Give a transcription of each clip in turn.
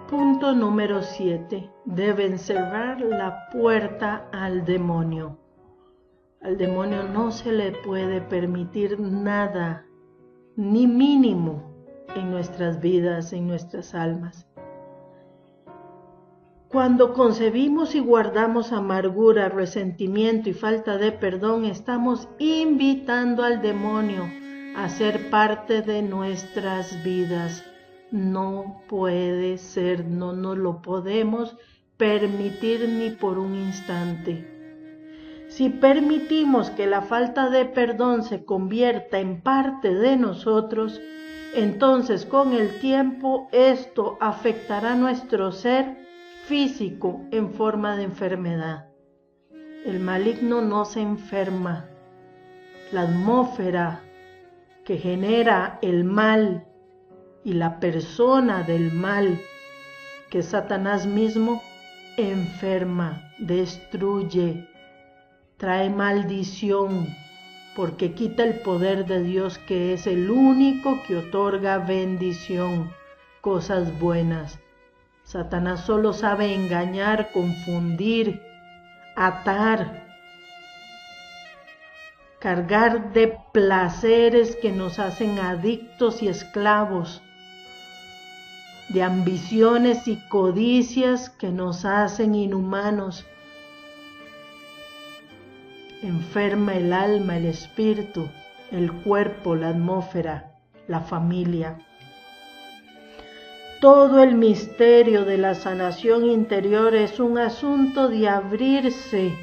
Punto número 7. Deben cerrar la puerta al demonio. Al demonio no se le puede permitir nada, ni mínimo, en nuestras vidas, en nuestras almas. Cuando concebimos y guardamos amargura, resentimiento y falta de perdón, estamos invitando al demonio a ser parte de nuestras vidas. No puede ser, no nos lo podemos permitir ni por un instante. Si permitimos que la falta de perdón se convierta en parte de nosotros, entonces con el tiempo esto afectará nuestro ser físico en forma de enfermedad. El maligno no se enferma. La atmósfera que genera el mal y la persona del mal, que es Satanás mismo, enferma, destruye, trae maldición, porque quita el poder de Dios, que es el único que otorga bendición, cosas buenas. Satanás solo sabe engañar, confundir, atar, cargar de placeres que nos hacen adictos y esclavos, de ambiciones y codicias que nos hacen inhumanos. Enferma el alma, el espíritu, el cuerpo, la atmósfera, la familia. Todo el misterio de la sanación interior es un asunto de abrirse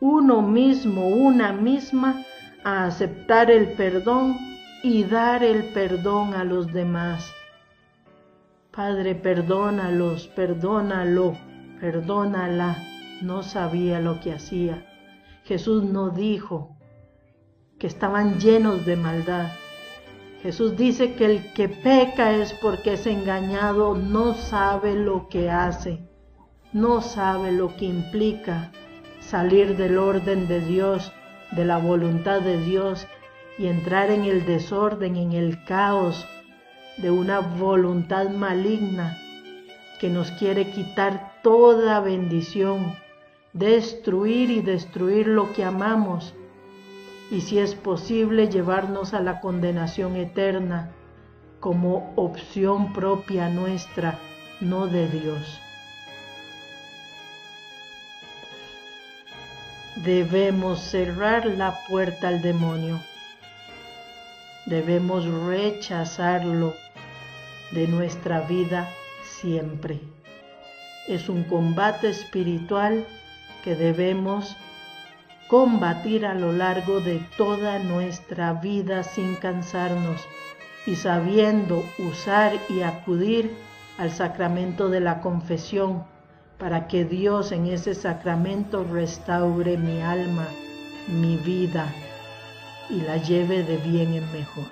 uno mismo, una misma, a aceptar el perdón y dar el perdón a los demás. Padre, perdónalos, perdónalo, perdónala. No sabía lo que hacía. Jesús no dijo que estaban llenos de maldad. Jesús dice que el que peca es porque es engañado, no sabe lo que hace, no sabe lo que implica salir del orden de Dios, de la voluntad de Dios, y entrar en el desorden, en el caos de una voluntad maligna que nos quiere quitar toda bendición, destruir y destruir lo que amamos, y si es posible llevarnos a la condenación eterna como opción propia nuestra, no de Dios. Debemos cerrar la puerta al demonio. Debemos rechazarlo de nuestra vida siempre. Es un combate espiritual que debemos combatir a lo largo de toda nuestra vida sin cansarnos y sabiendo usar y acudir al sacramento de la confesión para que Dios en ese sacramento restaure mi alma, mi vida y la lleve de bien en mejor.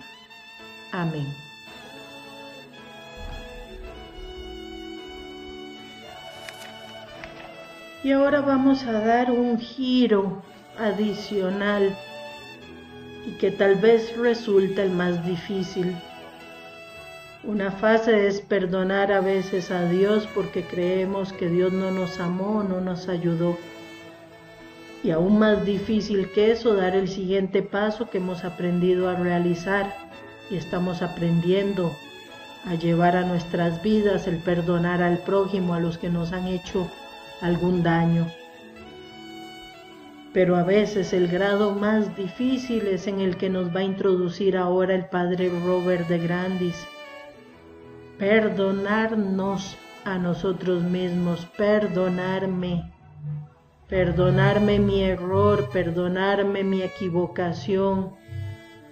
Amén. Y ahora vamos a dar un giro adicional y que tal vez resulte el más difícil. Una fase es perdonar a veces a Dios porque creemos que Dios no nos amó, no nos ayudó. Y aún más difícil que eso, dar el siguiente paso que hemos aprendido a realizar y estamos aprendiendo a llevar a nuestras vidas, el perdonar al prójimo, a los que nos han hecho algún daño. Pero a veces el grado más difícil es en el que nos va a introducir ahora el Padre Robert de Grandis. Perdonarnos a nosotros mismos, perdonarme mi error, perdonarme mi equivocación,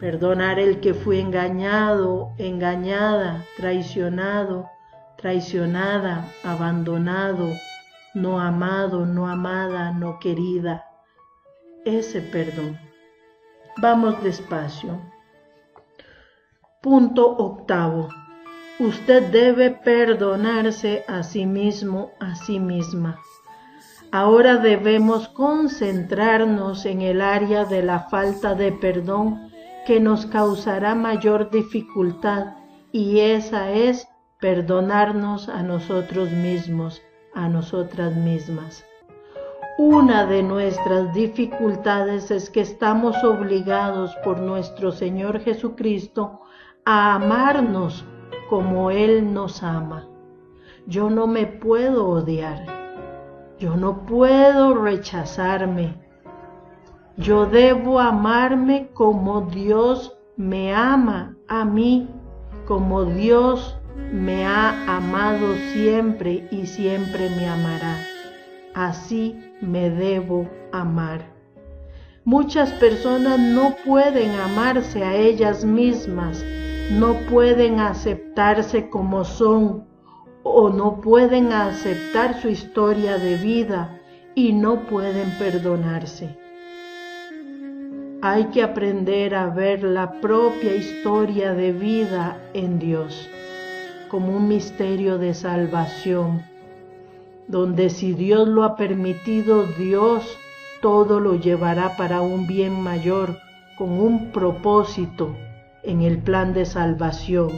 perdonar el que fui engañado, engañada, traicionado, traicionada, abandonado, no amado, no amada, no querida. Ese perdón. Vamos despacio. Punto 8. Usted debe perdonarse a sí mismo, a sí misma. Ahora debemos concentrarnos en el área de la falta de perdón que nos causará mayor dificultad, y esa es perdonarnos a nosotros mismos, a nosotras mismas. Una de nuestras dificultades es que estamos obligados por nuestro Señor Jesucristo a amarnos como Él nos ama. Yo no me puedo odiar, yo no puedo rechazarme. Yo debo amarme como Dios me ama a mí, como Dios me ha amado siempre y siempre me amará. Así me debo amar. Muchas personas no pueden amarse a ellas mismas, no pueden aceptarse como son o no pueden aceptar su historia de vida y no pueden perdonarse. Hay que aprender a ver la propia historia de vida en Dios como un misterio de salvación, donde si Dios lo ha permitido, Dios todo lo llevará para un bien mayor, con un propósito en el plan de salvación.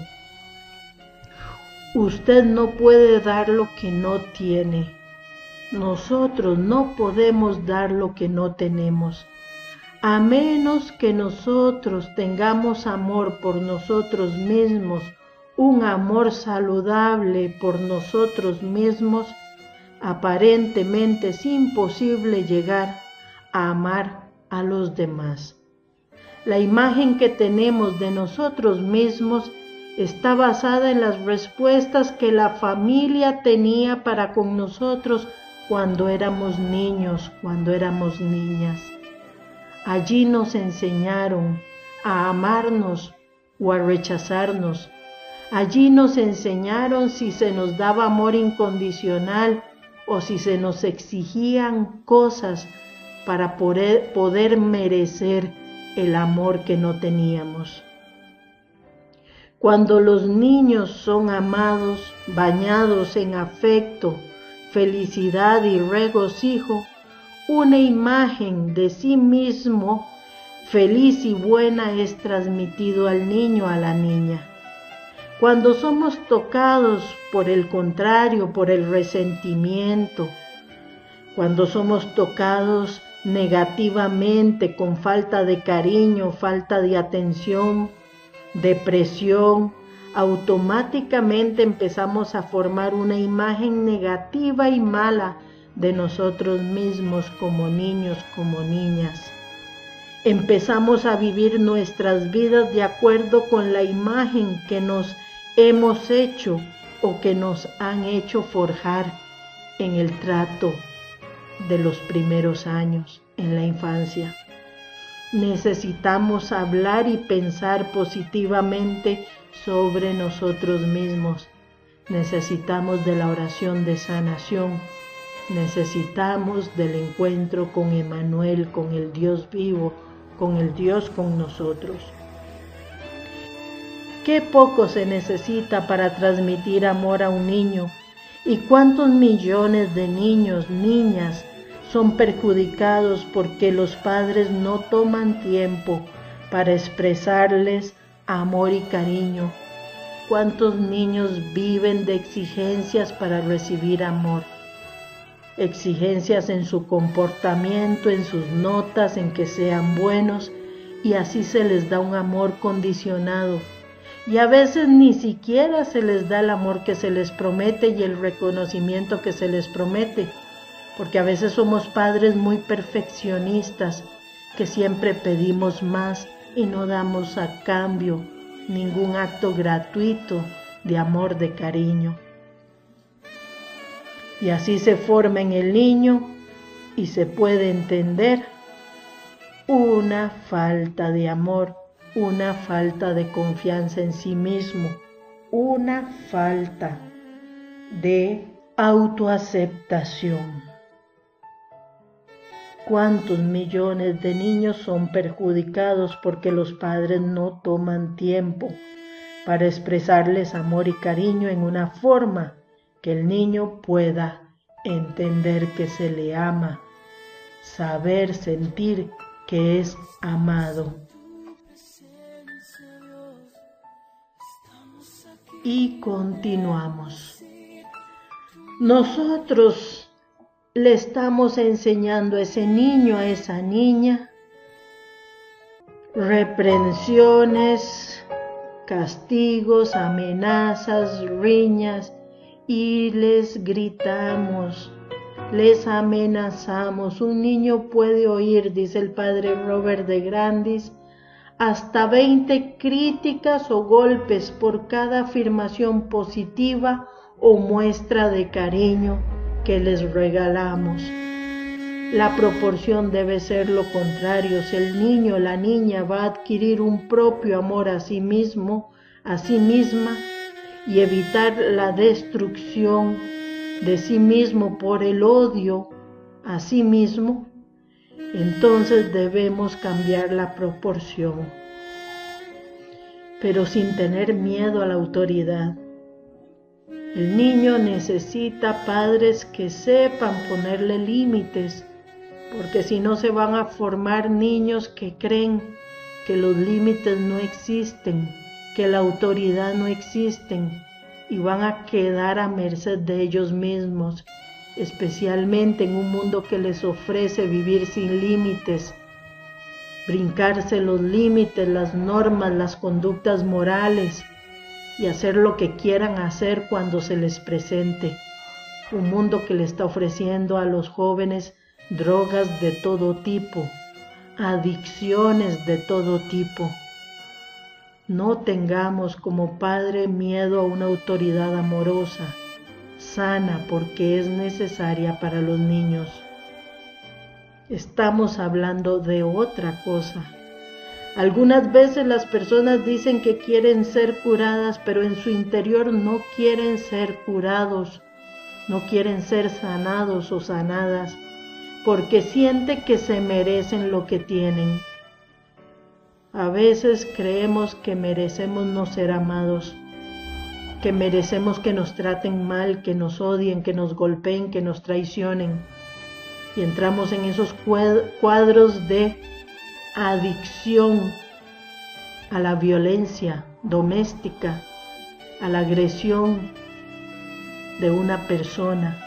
Usted no puede dar lo que no tiene. Nosotros no podemos dar lo que no tenemos. A menos que nosotros tengamos amor por nosotros mismos, un amor saludable por nosotros mismos, aparentemente es imposible llegar a amar a los demás. La imagen que tenemos de nosotros mismos está basada en las respuestas que la familia tenía para con nosotros cuando éramos niños, cuando éramos niñas. Allí nos enseñaron a amarnos o a rechazarnos. Allí nos enseñaron si se nos daba amor incondicional o si se nos exigían cosas para poder merecer el amor que no teníamos. Cuando los niños son amados, bañados en afecto, felicidad y regocijo, una imagen de sí mismo feliz y buena es transmitido al niño, a la niña. Cuando somos tocados por el contrario, por el resentimiento, cuando somos tocados negativamente con falta de cariño, falta de atención, depresión, automáticamente empezamos a formar una imagen negativa y mala de nosotros mismos como niños, como niñas. Empezamos a vivir nuestras vidas de acuerdo con la imagen que nos hemos hecho o que nos han hecho forjar en el trato de los primeros años, en la infancia. Necesitamos hablar y pensar positivamente sobre nosotros mismos. Necesitamos de la oración de sanación. Necesitamos del encuentro con Emmanuel, con el Dios vivo, con el Dios con nosotros. Qué poco se necesita para transmitir amor a un niño, y cuántos millones de niños, niñas, son perjudicados porque los padres no toman tiempo para expresarles amor y cariño. Cuántos niños viven de exigencias para recibir amor. Exigencias en su comportamiento, en sus notas, en que sean buenos, y así se les da un amor condicionado. Y a veces ni siquiera se les da el amor que se les promete y el reconocimiento que se les promete, porque a veces somos padres muy perfeccionistas, que siempre pedimos más y no damos a cambio ningún acto gratuito de amor, de cariño. Y así se forma en el niño y se puede entender una falta de amor, una falta de confianza en sí mismo, una falta de autoaceptación. ¿Cuántos millones de niños son perjudicados porque los padres no toman tiempo para expresarles amor y cariño en una forma que el niño pueda entender que se le ama, saber, sentir que es amado? y continuamos. Nosotros le estamos enseñando a ese niño, a esa niña, reprensiones, castigos, amenazas, riñas, y les gritamos, les amenazamos. Un niño puede oír, dice el padre Robert de Grandis, hasta 20 críticas o golpes por cada afirmación positiva o muestra de cariño que les regalamos. La proporción debe ser lo contrario. Si el niño o la niña va a adquirir un propio amor a sí mismo, a sí misma, y evitar la destrucción de sí mismo por el odio a sí mismo, entonces debemos cambiar la proporción, pero sin tener miedo a la autoridad. El niño necesita padres que sepan ponerle límites, porque si no se van a formar niños que creen que los límites no existen, que la autoridad no existen, y van a quedar a merced de ellos mismos, especialmente en un mundo que les ofrece vivir sin límites, brincarse los límites, las normas, las conductas morales y hacer lo que quieran hacer cuando se les presente. Un mundo que le está ofreciendo a los jóvenes drogas de todo tipo, adicciones de todo tipo. No tengamos como padre miedo a una autoridad amorosa, sana, porque es necesaria para los niños. Estamos hablando de otra cosa. Algunas veces las personas dicen que quieren ser curadas, pero en su interior no quieren ser curados, no quieren ser sanados o sanadas, porque sienten que se merecen lo que tienen. A veces creemos que merecemos no ser amados, que merecemos que nos traten mal, que nos odien, que nos golpeen, que nos traicionen. Y entramos en esos cuadros de adicción a la violencia doméstica, a la agresión de una persona.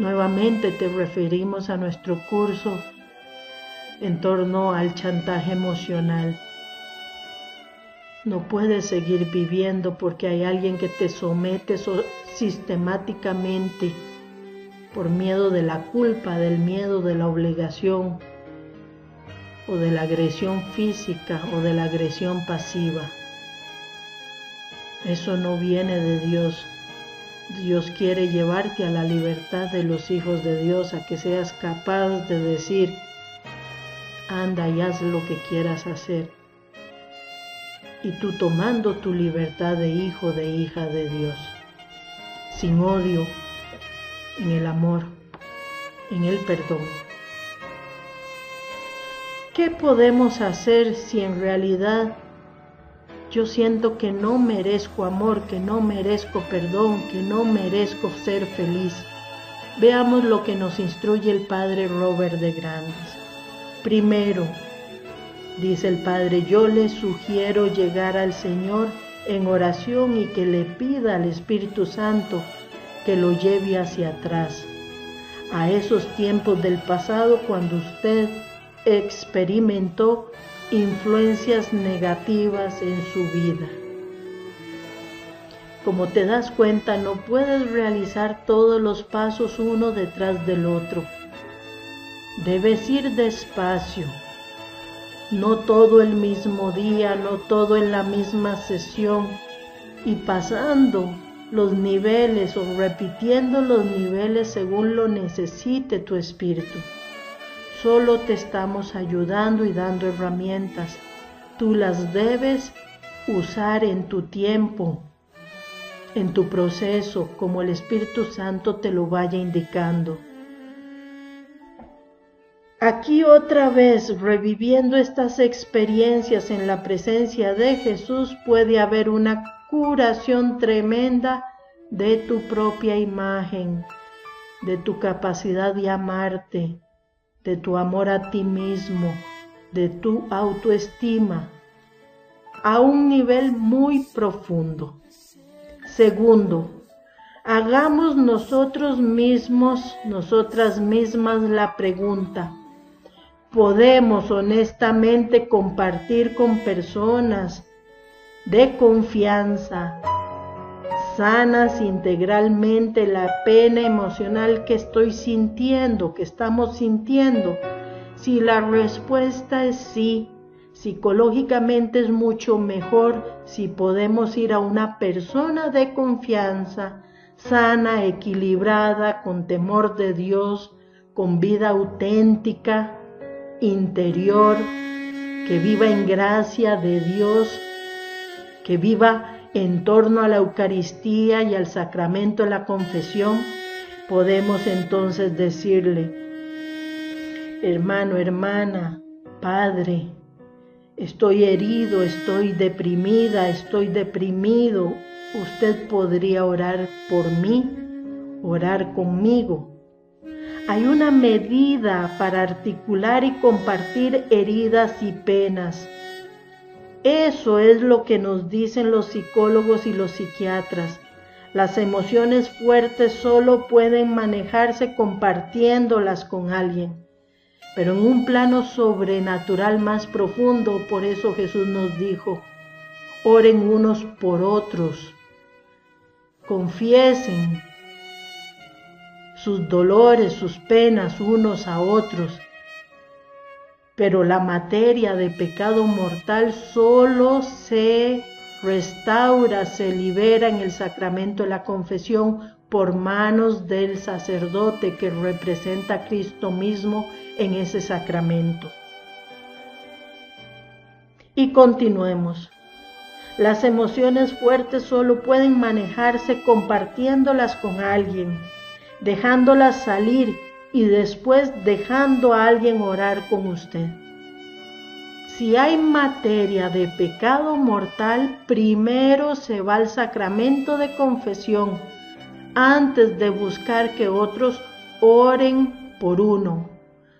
Nuevamente te referimos a nuestro curso en torno al chantaje emocional. No puedes seguir viviendo porque hay alguien que te somete sistemáticamente por miedo de la culpa, del miedo de la obligación, o de la agresión física o de la agresión pasiva. Eso no viene de Dios. Dios quiere llevarte a la libertad de los hijos de Dios, a que seas capaz de decir: anda y haz lo que quieras hacer. Y tú tomando tu libertad de hijo, de hija de Dios, sin odio, en el amor, en el perdón. ¿Qué podemos hacer si en realidad yo siento que no merezco amor, que no merezco perdón, que no merezco ser feliz? Veamos lo que nos instruye el padre Robert de Grandis. Primero, dice el padre, yo le sugiero llegar al Señor en oración y que le pida al Espíritu Santo que lo lleve hacia atrás, a esos tiempos del pasado cuando usted experimentó influencias negativas en su vida. Como te das cuenta, no puedes realizar todos los pasos uno detrás del otro. Debes ir despacio, no todo el mismo día, no todo en la misma sesión, y pasando los niveles o repitiendo los niveles según lo necesite tu espíritu. Solo te estamos ayudando y dando herramientas. Tú las debes usar en tu tiempo, en tu proceso, como el Espíritu Santo te lo vaya indicando. Aquí otra vez, reviviendo estas experiencias en la presencia de Jesús, puede haber una curación tremenda de tu propia imagen, de tu capacidad de amarte, de tu amor a ti mismo, de tu autoestima. a un nivel muy profundo. Segundo, hagamos nosotros mismos, nosotras mismas la pregunta: ¿podemos honestamente compartir con personas de confianza, sanas integralmente, la pena emocional que estoy sintiendo, que estamos sintiendo? Si la respuesta es sí, psicológicamente es mucho mejor si podemos ir a una persona de confianza, sana, equilibrada, con temor de Dios, con vida auténtica, interior, que viva en gracia de Dios, que viva en torno a la Eucaristía y al sacramento de la confesión. Podemos entonces decirle: hermano, hermana, padre, estoy herido, estoy deprimida, estoy deprimido. Usted podría orar por mí, orar conmigo. Hay una medida para articular y compartir heridas y penas. Eso es lo que nos dicen los psicólogos y los psiquiatras. Las emociones fuertes solo pueden manejarse compartiéndolas con alguien, pero en un plano sobrenatural más profundo. Por eso Jesús nos dijo: oren unos por otros, confiesen sus dolores, sus penas unos a otros. Pero la materia de pecado mortal solo se restaura, se libera en el sacramento de la confesión por manos del sacerdote que representa a Cristo mismo en ese sacramento. Y continuemos. Las emociones fuertes solo pueden manejarse compartiéndolas con alguien, dejándolas salir y después dejando a alguien orar con usted. Si hay materia de pecado mortal, primero se va al sacramento de confesión antes de buscar que otros oren por uno,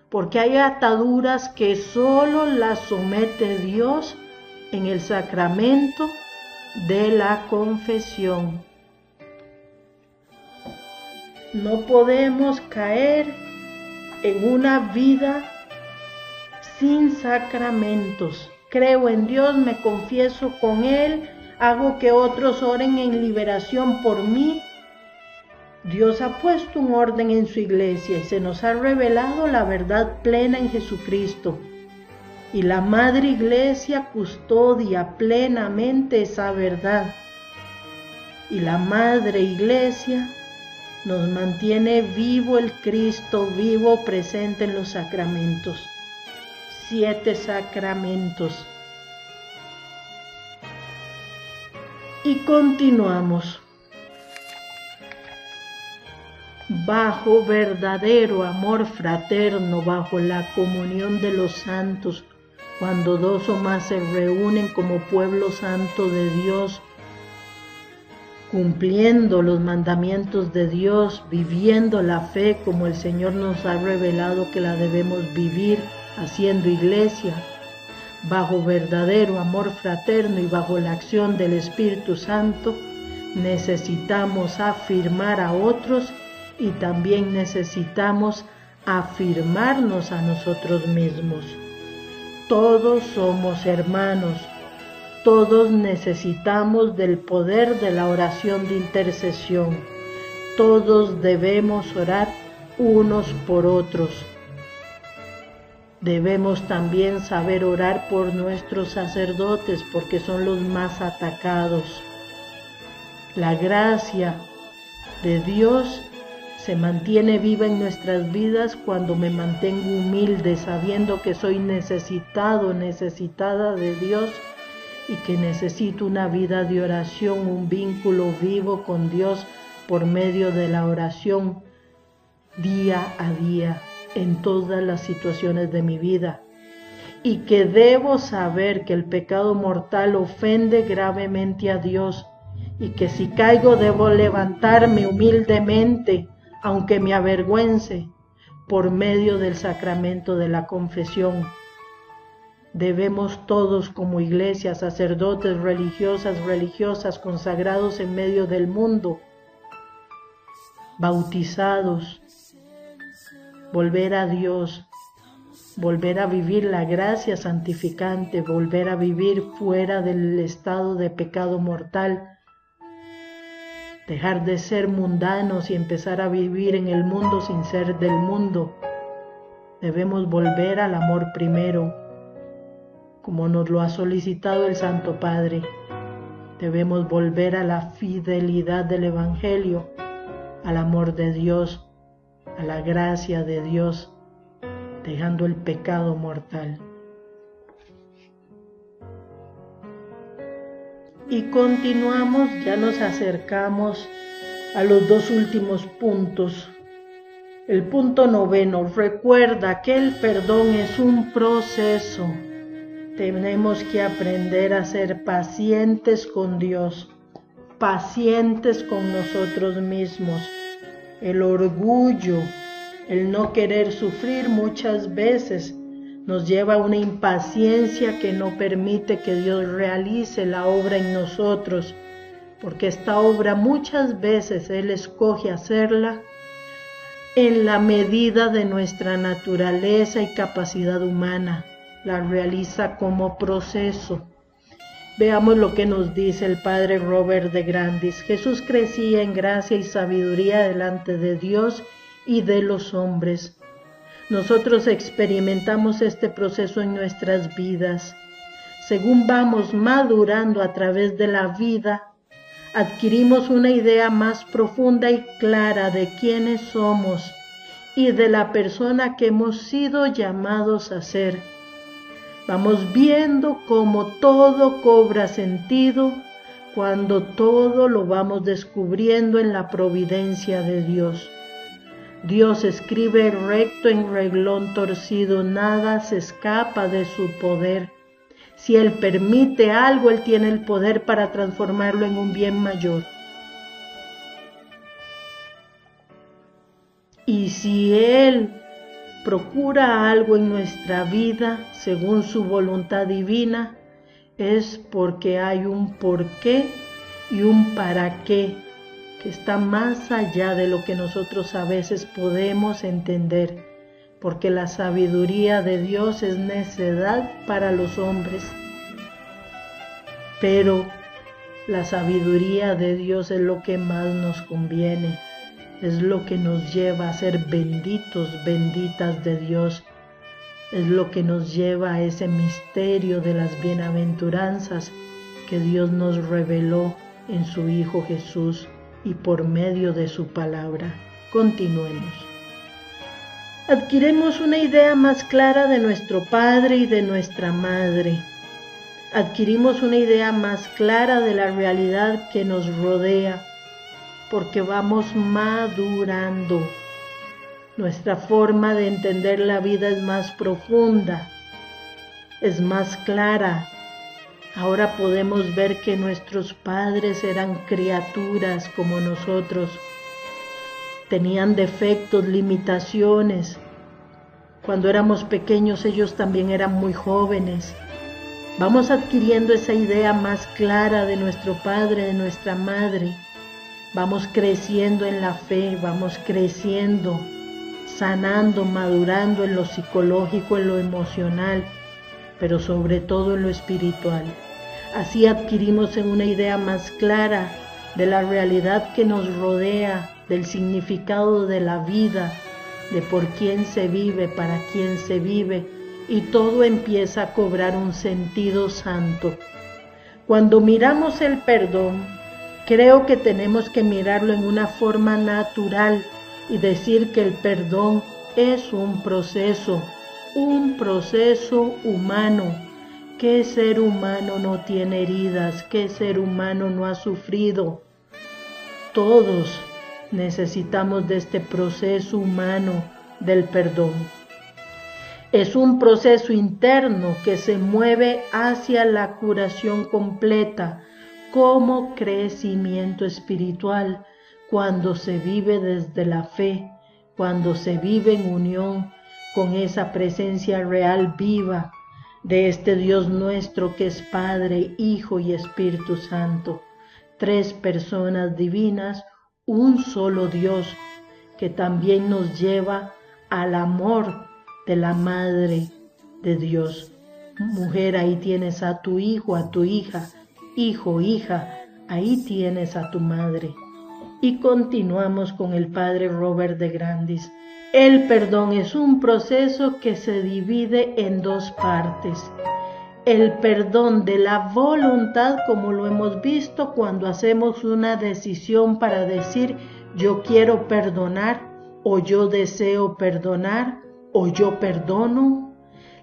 porque hay ataduras que solo las somete Dios en el sacramento de la confesión. No podemos caer en una vida sin sacramentos. Creo en Dios, me confieso con Él, hago que otros oren en liberación por mí. Dios ha puesto un orden en su iglesia y se nos ha revelado la verdad plena en Jesucristo. Y la Madre Iglesia custodia plenamente esa verdad. Y la Madre Iglesia nos mantiene vivo el Cristo, vivo, presente en los sacramentos. 7 sacramentos. Y continuamos. Bajo verdadero amor fraterno, bajo la comunión de los santos, cuando 2 o más se reúnen como pueblo santo de Dios, cumpliendo los mandamientos de Dios, viviendo la fe como el Señor nos ha revelado que la debemos vivir, haciendo iglesia, bajo verdadero amor fraterno y bajo la acción del Espíritu Santo, necesitamos afirmar a otros y también necesitamos afirmarnos a nosotros mismos. Todos somos hermanos, todos necesitamos del poder de la oración de intercesión, todos debemos orar unos por otros. Debemos también saber orar por nuestros sacerdotes porque son los más atacados. La gracia de Dios se mantiene viva en nuestras vidas cuando me mantengo humilde, sabiendo que soy necesitado, necesitada de Dios y que necesito una vida de oración, un vínculo vivo con Dios por medio de la oración día a día en todas las situaciones de mi vida. Y que debo saber que el pecado mortal ofende gravemente a Dios y que si caigo debo levantarme humildemente, aunque me avergüence, por medio del sacramento de la confesión. Debemos todos como iglesia, sacerdotes, religiosas, consagrados en medio del mundo, bautizados, volver a Dios, volver a vivir la gracia santificante, volver a vivir fuera del estado de pecado mortal, dejar de ser mundanos y empezar a vivir en el mundo sin ser del mundo. Debemos volver al amor primero, como nos lo ha solicitado el Santo Padre. Debemos volver a la fidelidad del Evangelio, al amor de Dios, a la gracia de Dios, dejando el pecado mortal. Y continuamos, ya nos acercamos a los dos últimos puntos. El punto 9, recuerda que el perdón es un proceso. Tenemos que aprender a ser pacientes con Dios, pacientes con nosotros mismos. El orgullo, el no querer sufrir muchas veces nos lleva a una impaciencia que no permite que Dios realice la obra en nosotros, porque esta obra muchas veces Él escoge hacerla en la medida de nuestra naturaleza y capacidad humana. La realiza como proceso. Veamos lo que nos dice el Padre Robert de Grandis. Jesús crecía en gracia y sabiduría delante de Dios y de los hombres. Nosotros experimentamos este proceso en nuestras vidas. Según vamos madurando a través de la vida, adquirimos una idea más profunda y clara de quiénes somos y de la persona que hemos sido llamados a ser. Vamos viendo cómo todo cobra sentido cuando todo lo vamos descubriendo en la providencia de Dios. Dios escribe recto en reglón torcido, nada se escapa de su poder. Si Él permite algo, Él tiene el poder para transformarlo en un bien mayor. Y si Él procura algo en nuestra vida según su voluntad divina, es porque hay un porqué y un para qué que está más allá de lo que nosotros a veces podemos entender, porque la sabiduría de Dios es necedad para los hombres, pero la sabiduría de Dios es lo que más nos conviene. Es lo que nos lleva a ser benditos, benditas de Dios. Es lo que nos lleva a ese misterio de las bienaventuranzas que Dios nos reveló en su Hijo Jesús y por medio de su palabra. Continuemos. Adquirimos una idea más clara de nuestro Padre y de nuestra Madre. Adquirimos una idea más clara de la realidad que nos rodea, porque vamos madurando. Nuestra forma de entender la vida es más profunda, es más clara. Ahora podemos ver que nuestros padres eran criaturas como nosotros. Tenían defectos, limitaciones. Cuando éramos pequeños ellos también eran muy jóvenes. Vamos adquiriendo esa idea más clara de nuestro Padre, de nuestra Madre. Vamos creciendo en la fe, vamos creciendo, sanando, madurando en lo psicológico, en lo emocional, pero sobre todo en lo espiritual. Así adquirimos una idea más clara de la realidad que nos rodea, del significado de la vida, de por quién se vive, para quién se vive, y todo empieza a cobrar un sentido santo. Cuando miramos el perdón, creo que tenemos que mirarlo en una forma natural y decir que el perdón es un proceso humano. ¿Qué ser humano no tiene heridas? ¿Qué ser humano no ha sufrido? Todos necesitamos de este proceso humano del perdón. Es un proceso interno que se mueve hacia la curación completa, como crecimiento espiritual, cuando se vive desde la fe, cuando se vive en unión con esa presencia real viva, de este Dios nuestro que es Padre, Hijo y Espíritu Santo, 3 personas divinas, un solo Dios, que también nos lleva al amor de la Madre de Dios. Mujer, ahí tienes a tu hijo, a tu hija, hijo, hija, ahí tienes a tu madre. Y continuamos con el Padre Robert de Grandis. El perdón es un proceso que se divide en 2 partes. El perdón de la voluntad, como lo hemos visto cuando hacemos una decisión para decir yo quiero perdonar, o yo deseo perdonar, o yo perdono.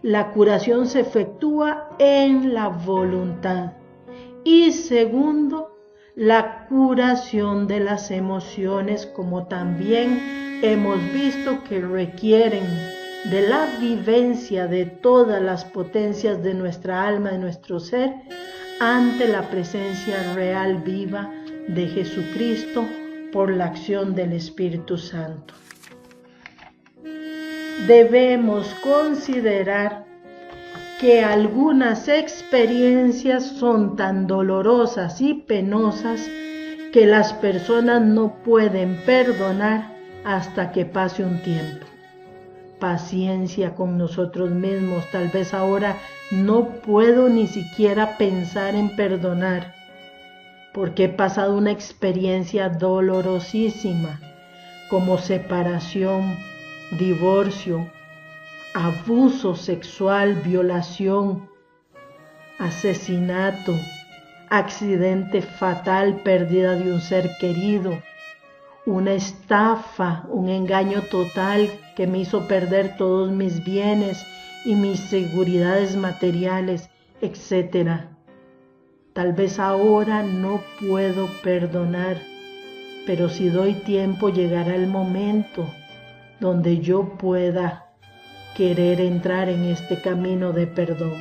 La curación se efectúa en la voluntad. Y segundo, la curación de las emociones, como también hemos visto que requieren de la vivencia de todas las potencias de nuestra alma, de nuestro ser, ante la presencia real viva de Jesucristo por la acción del Espíritu Santo. Debemos considerar que algunas experiencias son tan dolorosas y penosas que las personas no pueden perdonar hasta que pase un tiempo. Paciencia con nosotros mismos. Tal vez ahora no puedo ni siquiera pensar en perdonar porque he pasado una experiencia dolorosísima como separación, divorcio, abuso sexual, violación, asesinato, accidente fatal, pérdida de un ser querido, una estafa, un engaño total que me hizo perder todos mis bienes y mis seguridades materiales, etc. Tal vez ahora no puedo perdonar, pero si doy tiempo llegará el momento donde yo pueda querer entrar en este camino de perdón.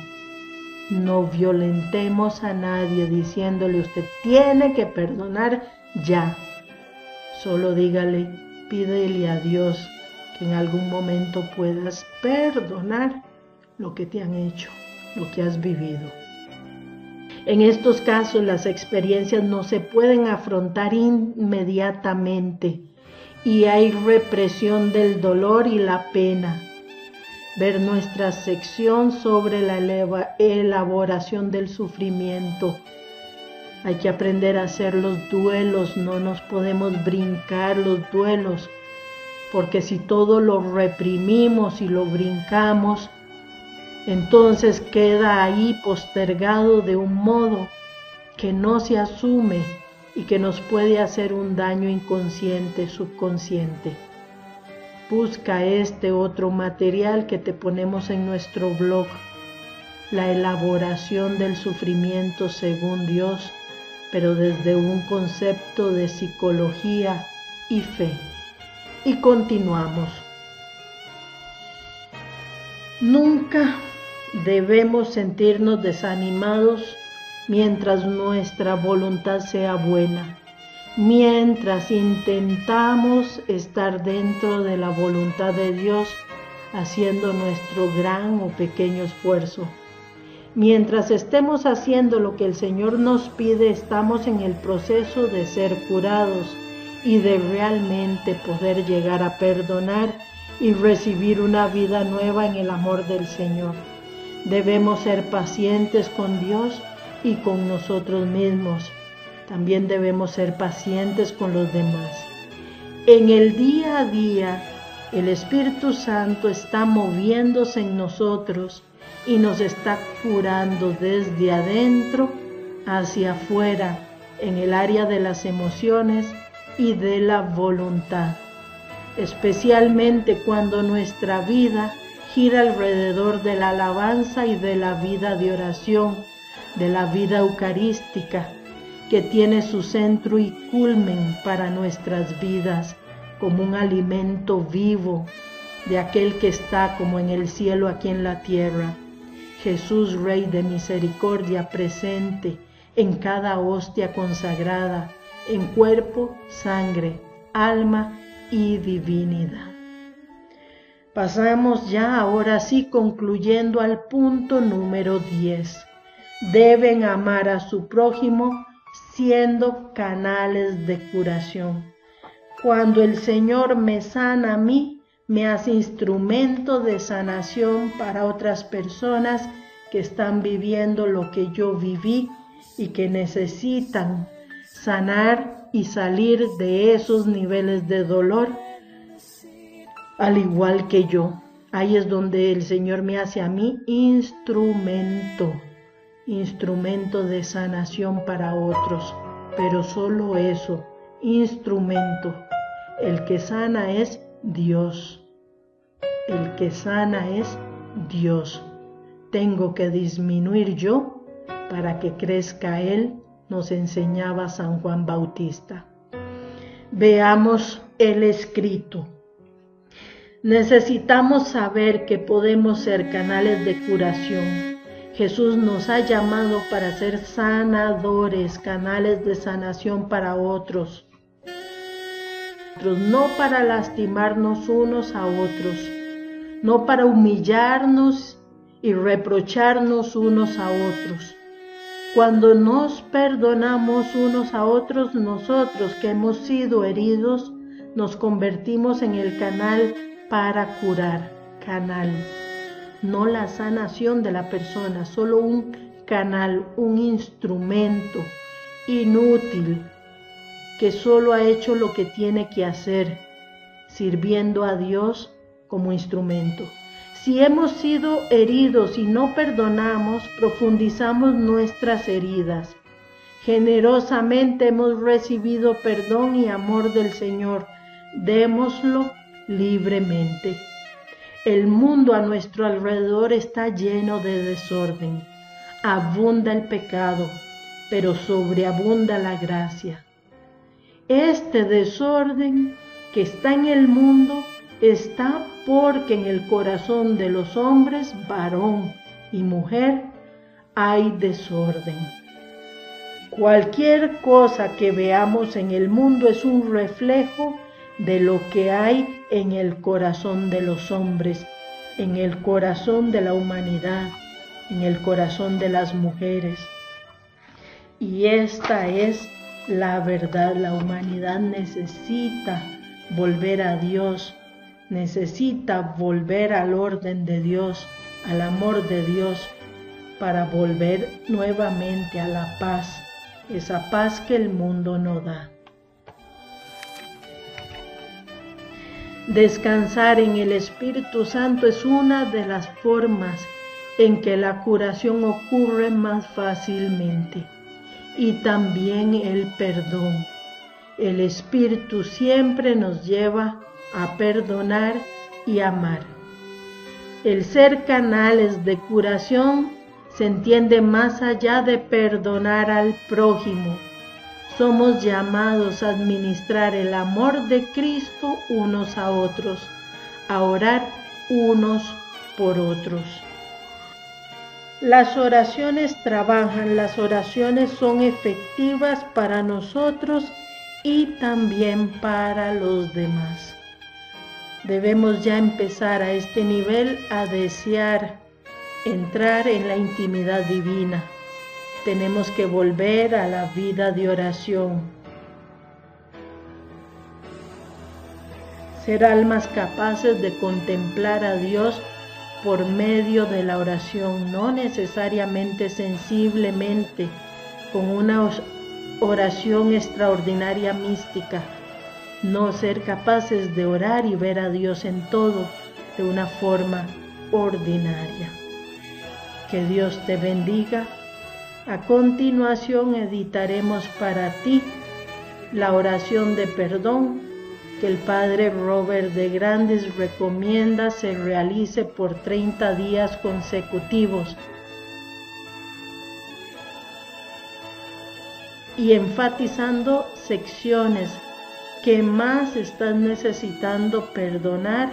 No violentemos a nadie diciéndole usted tiene que perdonar ya. Solo dígale, pídele a Dios que en algún momento puedas perdonar lo que te han hecho, lo que has vivido. En estos casos las experiencias no se pueden afrontar inmediatamente y hay represión del dolor y la pena. Ver nuestra sección sobre la elaboración del sufrimiento. Hay que aprender a hacer los duelos, no nos podemos brincar los duelos, porque si todo lo reprimimos y lo brincamos, entonces queda ahí postergado de un modo que no se asume y que nos puede hacer un daño inconsciente, subconsciente. Busca este otro material que te ponemos en nuestro blog, la elaboración del sufrimiento según Dios, pero desde un concepto de psicología y fe. Y continuamos. Nunca debemos sentirnos desanimados mientras nuestra voluntad sea buena. Mientras intentamos estar dentro de la voluntad de Dios, haciendo nuestro gran o pequeño esfuerzo. Mientras estemos haciendo lo que el Señor nos pide, estamos en el proceso de ser curados y de realmente poder llegar a perdonar y recibir una vida nueva en el amor del Señor. Debemos ser pacientes con Dios y con nosotros mismos. También debemos ser pacientes con los demás. En el día a día, el Espíritu Santo está moviéndose en nosotros y nos está curando desde adentro hacia afuera, en el área de las emociones y de la voluntad. Especialmente cuando nuestra vida gira alrededor de la alabanza y de la vida de oración, de la vida eucarística, que tiene su centro y culmen para nuestras vidas como un alimento vivo de aquel que está como en el cielo aquí en la tierra. Jesús, Rey de misericordia, presente en cada hostia consagrada, en cuerpo, sangre, alma y divinidad. Pasamos ya ahora sí concluyendo al punto número 10. Deben amar a su prójimo siendo canales de curación. Cuando el Señor me sana a mí, me hace instrumento de sanación para otras personas que están viviendo lo que yo viví y que necesitan sanar y salir de esos niveles de dolor, al igual que yo. Ahí es donde el Señor me hace a mí instrumento de sanación para otros, pero solo eso, instrumento. El que sana es Dios. El que sana es Dios. Tengo que disminuir yo para que crezca Él, nos enseñaba San Juan Bautista. Veamos el escrito. Necesitamos saber que podemos ser canales de curación. Jesús nos ha llamado para ser sanadores, canales de sanación para otros. No para lastimarnos unos a otros, no para humillarnos y reprocharnos unos a otros. Cuando nos perdonamos unos a otros, nosotros que hemos sido heridos, nos convertimos en el canal para curar, canal. No la sanación de la persona, solo un canal, un instrumento inútil que solo ha hecho lo que tiene que hacer, sirviendo a Dios como instrumento. Si hemos sido heridos y no perdonamos, profundizamos nuestras heridas. Generosamente hemos recibido perdón y amor del Señor. Démoslo libremente. El mundo a nuestro alrededor está lleno de desorden. Abunda el pecado, pero sobreabunda la gracia. Este desorden que está en el mundo está porque en el corazón de los hombres, varón y mujer, hay desorden. Cualquier cosa que veamos en el mundo es un reflejo de lo que hay en el corazón de los hombres, en el corazón de la humanidad, en el corazón de las mujeres. Y esta es la verdad. La humanidad necesita volver a Dios, necesita volver al orden de Dios, al amor de Dios, para volver nuevamente a la paz, esa paz que el mundo no da. Descansar en el Espíritu Santo es una de las formas en que la curación ocurre más fácilmente. Y también el perdón. El Espíritu siempre nos lleva a perdonar y amar. El ser canales de curación se entiende más allá de perdonar al prójimo. Somos llamados a administrar el amor de Cristo unos a otros, a orar unos por otros. Las oraciones trabajan, las oraciones son efectivas para nosotros y también para los demás. Debemos ya empezar a este nivel a desear entrar en la intimidad divina. Tenemos que volver a la vida de oración. Ser almas capaces de contemplar a Dios por medio de la oración, no necesariamente sensiblemente, con una oración extraordinaria mística. No, ser capaces de orar y ver a Dios en todo de una forma ordinaria. Que Dios te bendiga. A continuación editaremos para ti la oración de perdón que el Padre Robert de Grandes recomienda se realice por 30 días consecutivos y enfatizando secciones que más estás necesitando perdonar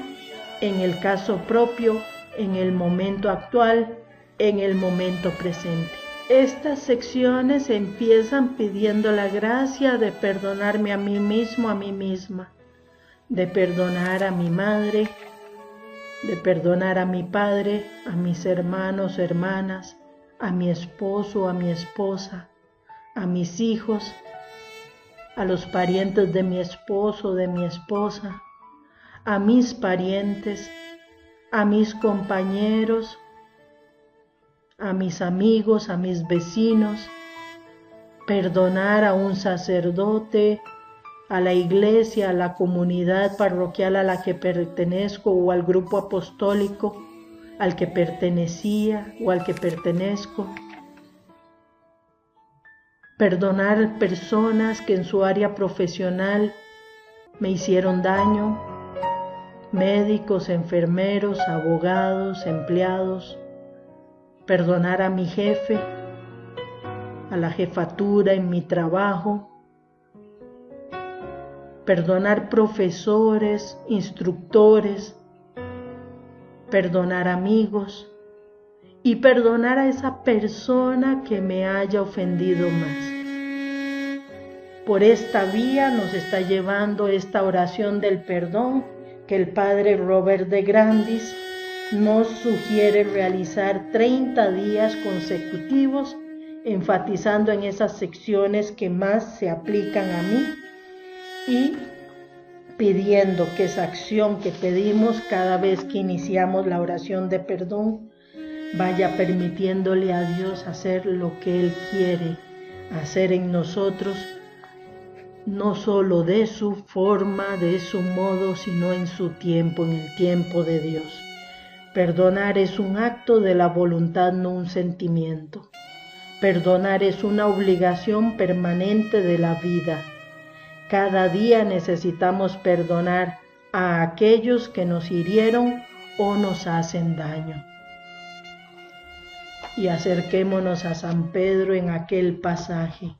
en el caso propio, en el momento actual, en el momento presente. Estas secciones empiezan pidiendo la gracia de perdonarme a mí mismo, a mí misma, de perdonar a mi madre, de perdonar a mi padre, a mis hermanos, hermanas, a mi esposo, a mi esposa, a mis hijos, a los parientes de mi esposo, de mi esposa, a mis parientes, a mis compañeros, a mis amigos, a mis vecinos, perdonar a un sacerdote, a la iglesia, a la comunidad parroquial a la que pertenezco o al grupo apostólico al que pertenecía o al que pertenezco. Perdonar personas que en su área profesional me hicieron daño, médicos, enfermeros, abogados, empleados. Perdonar a mi jefe, a la jefatura en mi trabajo. Perdonar profesores, instructores, perdonar amigos y perdonar a esa persona que me haya ofendido más. Por esta vía nos está llevando esta oración del perdón que el Padre Robert de Grandis nos sugiere realizar 30 días consecutivos, enfatizando en esas secciones que más se aplican a mí y pidiendo que esa acción que pedimos cada vez que iniciamos la oración de perdón vaya permitiéndole a Dios hacer lo que Él quiere hacer en nosotros, no solo de su forma, de su modo, sino en su tiempo, en el tiempo de Dios. Perdonar es un acto de la voluntad, no un sentimiento. Perdonar es una obligación permanente de la vida. Cada día necesitamos perdonar a aquellos que nos hirieron o nos hacen daño. Y acerquémonos a San Pedro en aquel pasaje.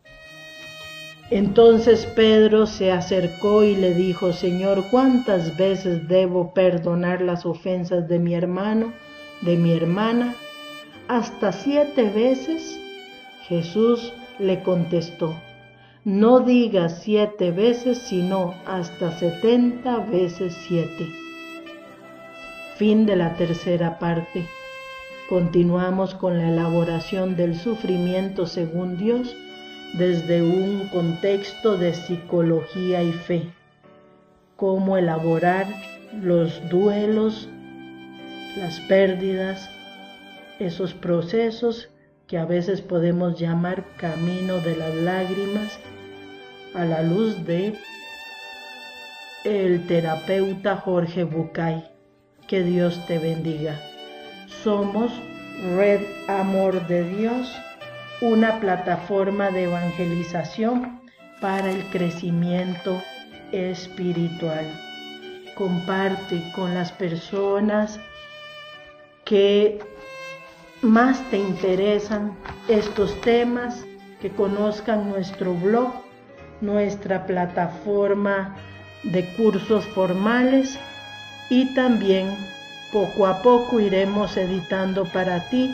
Entonces Pedro se acercó y le dijo: Señor, ¿cuántas veces debo perdonar las ofensas de mi hermano, de mi hermana? ¿Hasta 7 veces? Jesús le contestó: no digas 7 veces, sino hasta 70 veces 7. Fin de la tercera parte. Continuamos con la elaboración del sufrimiento según Dios desde un contexto de psicología y fe. Cómo elaborar los duelos, las pérdidas, esos procesos que a veces podemos llamar camino de las lágrimas, a la luz de el terapeuta Jorge Bucay. Que Dios te bendiga. Somos Red Amor de Dios, una plataforma de evangelización para el crecimiento espiritual. Comparte con las personas que más te interesan estos temas, que conozcan nuestro blog, nuestra plataforma de cursos formales, y también poco a poco iremos editando para ti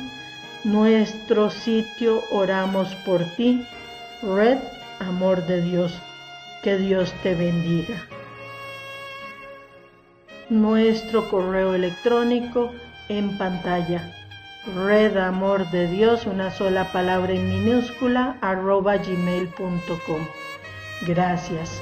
nuestro sitio Oramos por ti, Red Amor de Dios. Que Dios te bendiga. Nuestro correo electrónico en pantalla: redamordeDios, una sola palabra en minúscula, @gmail.com. Gracias.